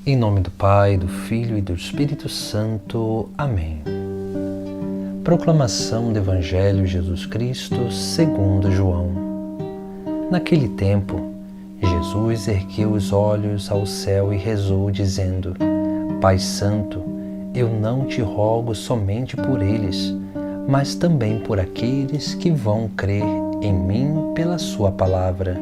Em nome do Pai, do Filho e do Espírito Santo. Amém. Proclamação do Evangelho de Jesus Cristo segundo João. Naquele tempo, Jesus ergueu os olhos ao céu e rezou, dizendo: Pai Santo, eu não te rogo somente por eles, mas também por aqueles que vão crer em mim pela sua palavra,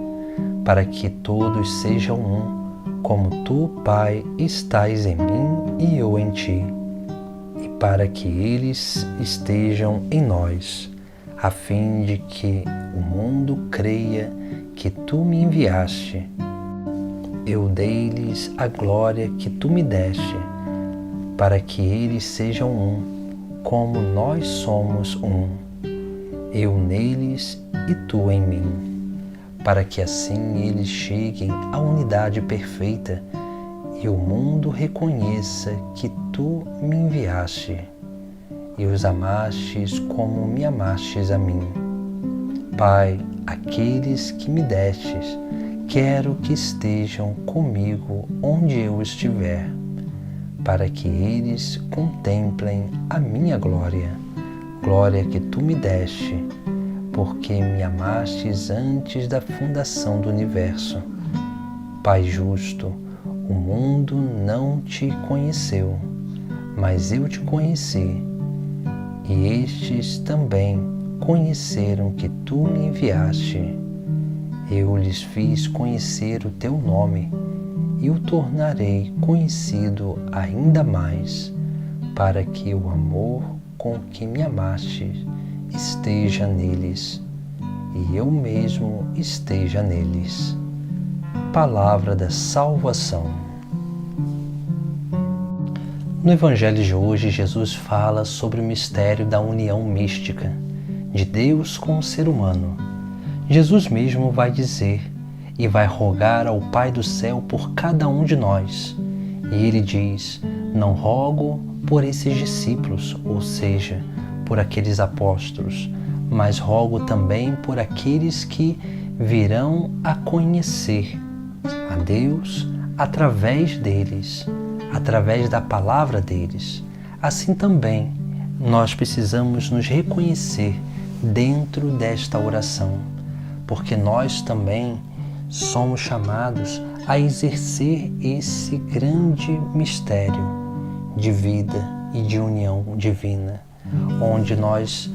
para que todos sejam um, como tu, Pai, estás em mim e eu em ti, e para que eles estejam em nós, a fim de que o mundo creia que tu me enviaste. Eu dei-lhes a glória que tu me deste, para que eles sejam um, como nós somos um, eu neles e tu em mim, para que assim eles cheguem à unidade perfeita e o mundo reconheça que tu me enviaste e os amastes como me amastes a mim. Pai, aqueles que me destes, quero que estejam comigo onde eu estiver, para que eles contemplem a minha glória, glória que tu me deste, porque me amastes antes da fundação do universo. Pai justo, o mundo não te conheceu, mas eu te conheci, e estes também conheceram que tu me enviaste. Eu lhes fiz conhecer o teu nome, e o tornarei conhecido ainda mais, para que o amor com que me amaste esteja neles, e eu mesmo esteja neles. Palavra da salvação. No Evangelho de hoje, Jesus fala sobre o mistério da união mística de Deus com o ser humano. Jesus mesmo vai dizer e vai rogar ao Pai do céu por cada um de nós. E ele diz: não rogo por esses discípulos, ou seja, por aqueles apóstolos, mas rogo também por aqueles que virão a conhecer a Deus através deles, através da palavra deles. Assim também, nós precisamos nos reconhecer dentro desta oração, porque nós também somos chamados a exercer esse grande mistério de vida e de união divina, onde nós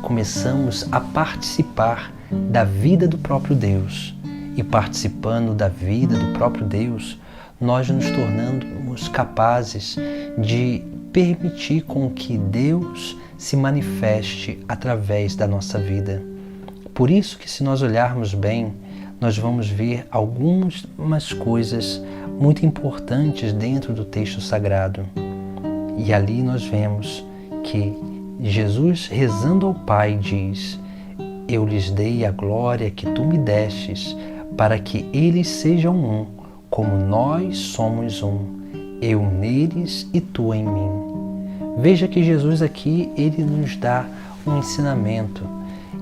começamos a participar da vida do próprio Deus, e participando da vida do próprio Deus, nós nos tornamos capazes de permitir com que Deus se manifeste através da nossa vida. Por isso que, se nós olharmos bem, nós vamos ver algumas coisas muito importantes dentro do texto sagrado. E ali nós vemos que Jesus, rezando ao Pai, diz: eu lhes dei a glória que tu me destes, para que eles sejam um, como nós somos um, eu neles e tu em mim. Veja que Jesus aqui, ele nos dá um ensinamento.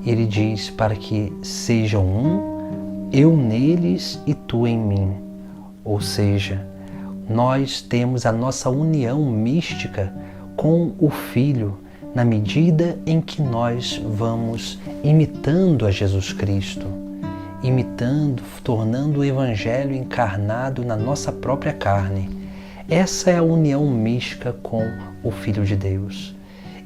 Ele diz para que sejam um, eu neles e tu em mim. Ou seja, nós temos a nossa união mística com o Filho, na medida em que nós vamos imitando a Jesus Cristo, imitando, tornando o Evangelho encarnado na nossa própria carne. Essa é a união mística com o Filho de Deus.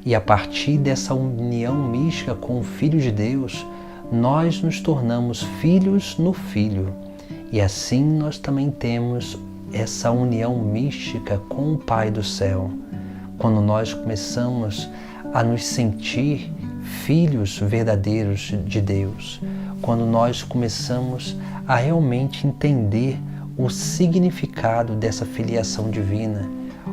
E a partir dessa união mística com o Filho de Deus, nós nos tornamos filhos no Filho. E assim nós também temos essa união mística com o Pai do céu. Quando nós começamos a nos sentir filhos verdadeiros de Deus, quando nós começamos a realmente entender o significado dessa filiação divina,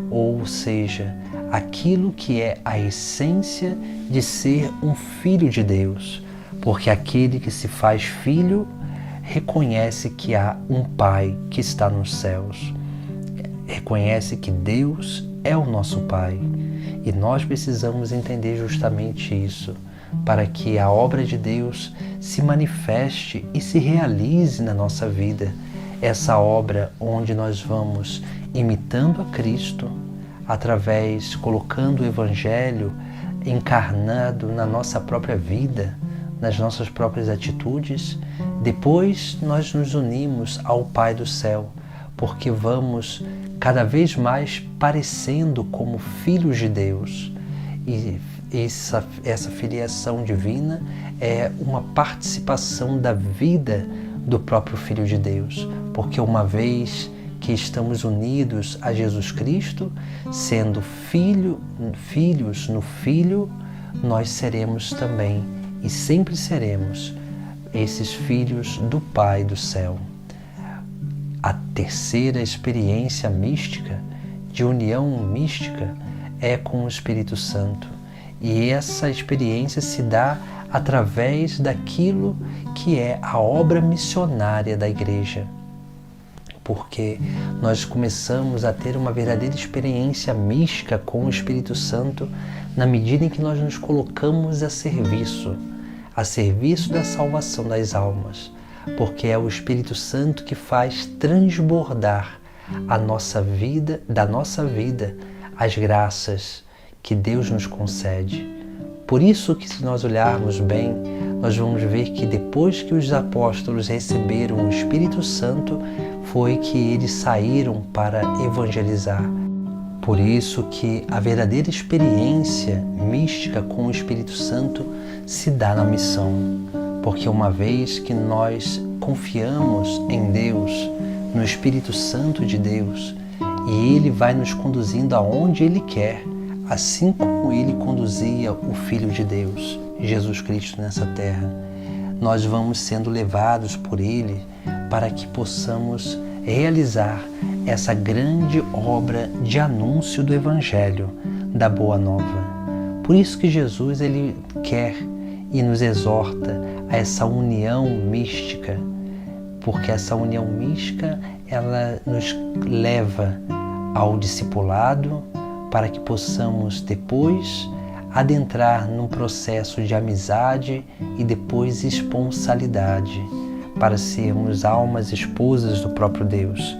ou seja, aquilo que é a essência de ser um filho de Deus, porque aquele que se faz filho reconhece que há um Pai que está nos céus, reconhece que Deus é o nosso Pai. E nós precisamos entender justamente isso, para que a obra de Deus se manifeste e se realize na nossa vida, essa obra onde nós vamos imitando a Cristo, colocando o Evangelho encarnado na nossa própria vida, nas nossas próprias atitudes. Depois nós nos unimos ao Pai do céu, porque vamos cada vez mais parecendo como filhos de Deus. E essa filiação divina é uma participação da vida do próprio Filho de Deus, porque uma vez que estamos unidos a Jesus Cristo, sendo filhos no Filho, nós seremos também e sempre seremos esses filhos do Pai do céu. A terceira experiência mística, de união mística, é com o Espírito Santo. E essa experiência se dá através daquilo que é a obra missionária da Igreja. Porque nós começamos a ter uma verdadeira experiência mística com o Espírito Santo na medida em que nós nos colocamos a serviço da salvação das almas, porque é o Espírito Santo que faz transbordar da nossa vida, as graças que Deus nos concede. Por isso que, se nós olharmos bem, nós vamos ver que depois que os apóstolos receberam o Espírito Santo, foi que eles saíram para evangelizar. Por isso que a verdadeira experiência mística com o Espírito Santo se dá na missão. Porque uma vez que nós confiamos em Deus, no Espírito Santo de Deus, e Ele vai nos conduzindo aonde Ele quer, assim como Ele conduzia o Filho de Deus, Jesus Cristo, nessa terra, nós vamos sendo levados por Ele para que possamos realizar essa grande obra de anúncio do Evangelho, da Boa Nova. Por isso que Jesus ele quer e nos exorta a essa união mística, porque essa união mística ela nos leva ao discipulado para que possamos depois adentrar num processo de amizade e depois esponsalidade, para sermos almas esposas do próprio Deus,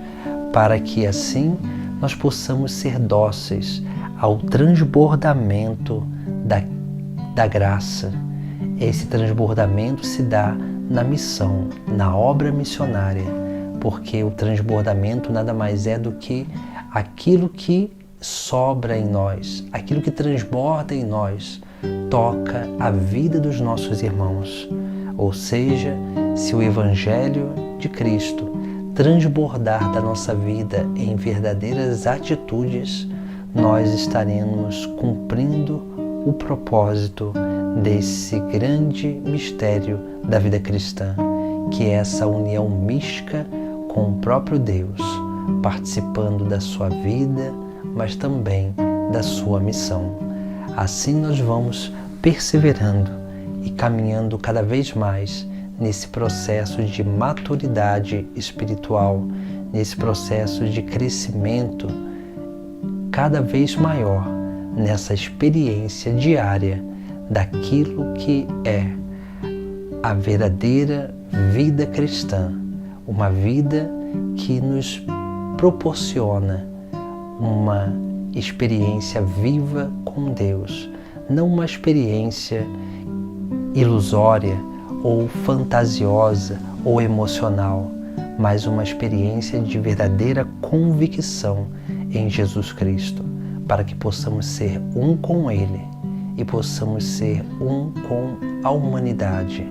para que assim nós possamos ser dóceis ao transbordamento da graça. Esse transbordamento se dá na missão, na obra missionária, porque o transbordamento nada mais é do que aquilo que sobra em nós, aquilo que transborda em nós, toca a vida dos nossos irmãos. Ou seja, se o Evangelho de Cristo transbordar da nossa vida em verdadeiras atitudes, nós estaremos cumprindo o propósito desse grande mistério da vida cristã, que é essa união mística com o próprio Deus, participando da sua vida, mas também da sua missão. Assim nós vamos perseverando e caminhando cada vez mais nesse processo de maturidade espiritual, nesse processo de crescimento cada vez maior, nessa experiência diária daquilo que é a verdadeira vida cristã, uma vida que nos proporciona uma experiência viva com Deus, não uma experiência ilusória ou fantasiosa ou emocional, mas uma experiência de verdadeira convicção em Jesus Cristo, para que possamos ser um com Ele e possamos ser um com a humanidade,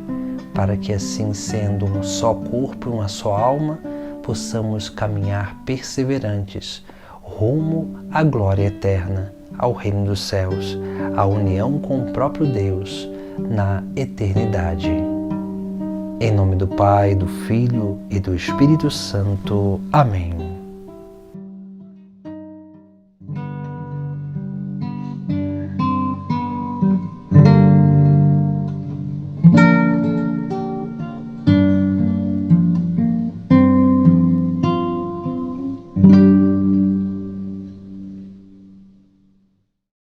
para que assim, sendo um só corpo, uma só alma, possamos caminhar perseverantes rumo à glória eterna, ao reino dos céus, à união com o próprio Deus na eternidade. Em nome do Pai, do Filho e do Espírito Santo. Amém.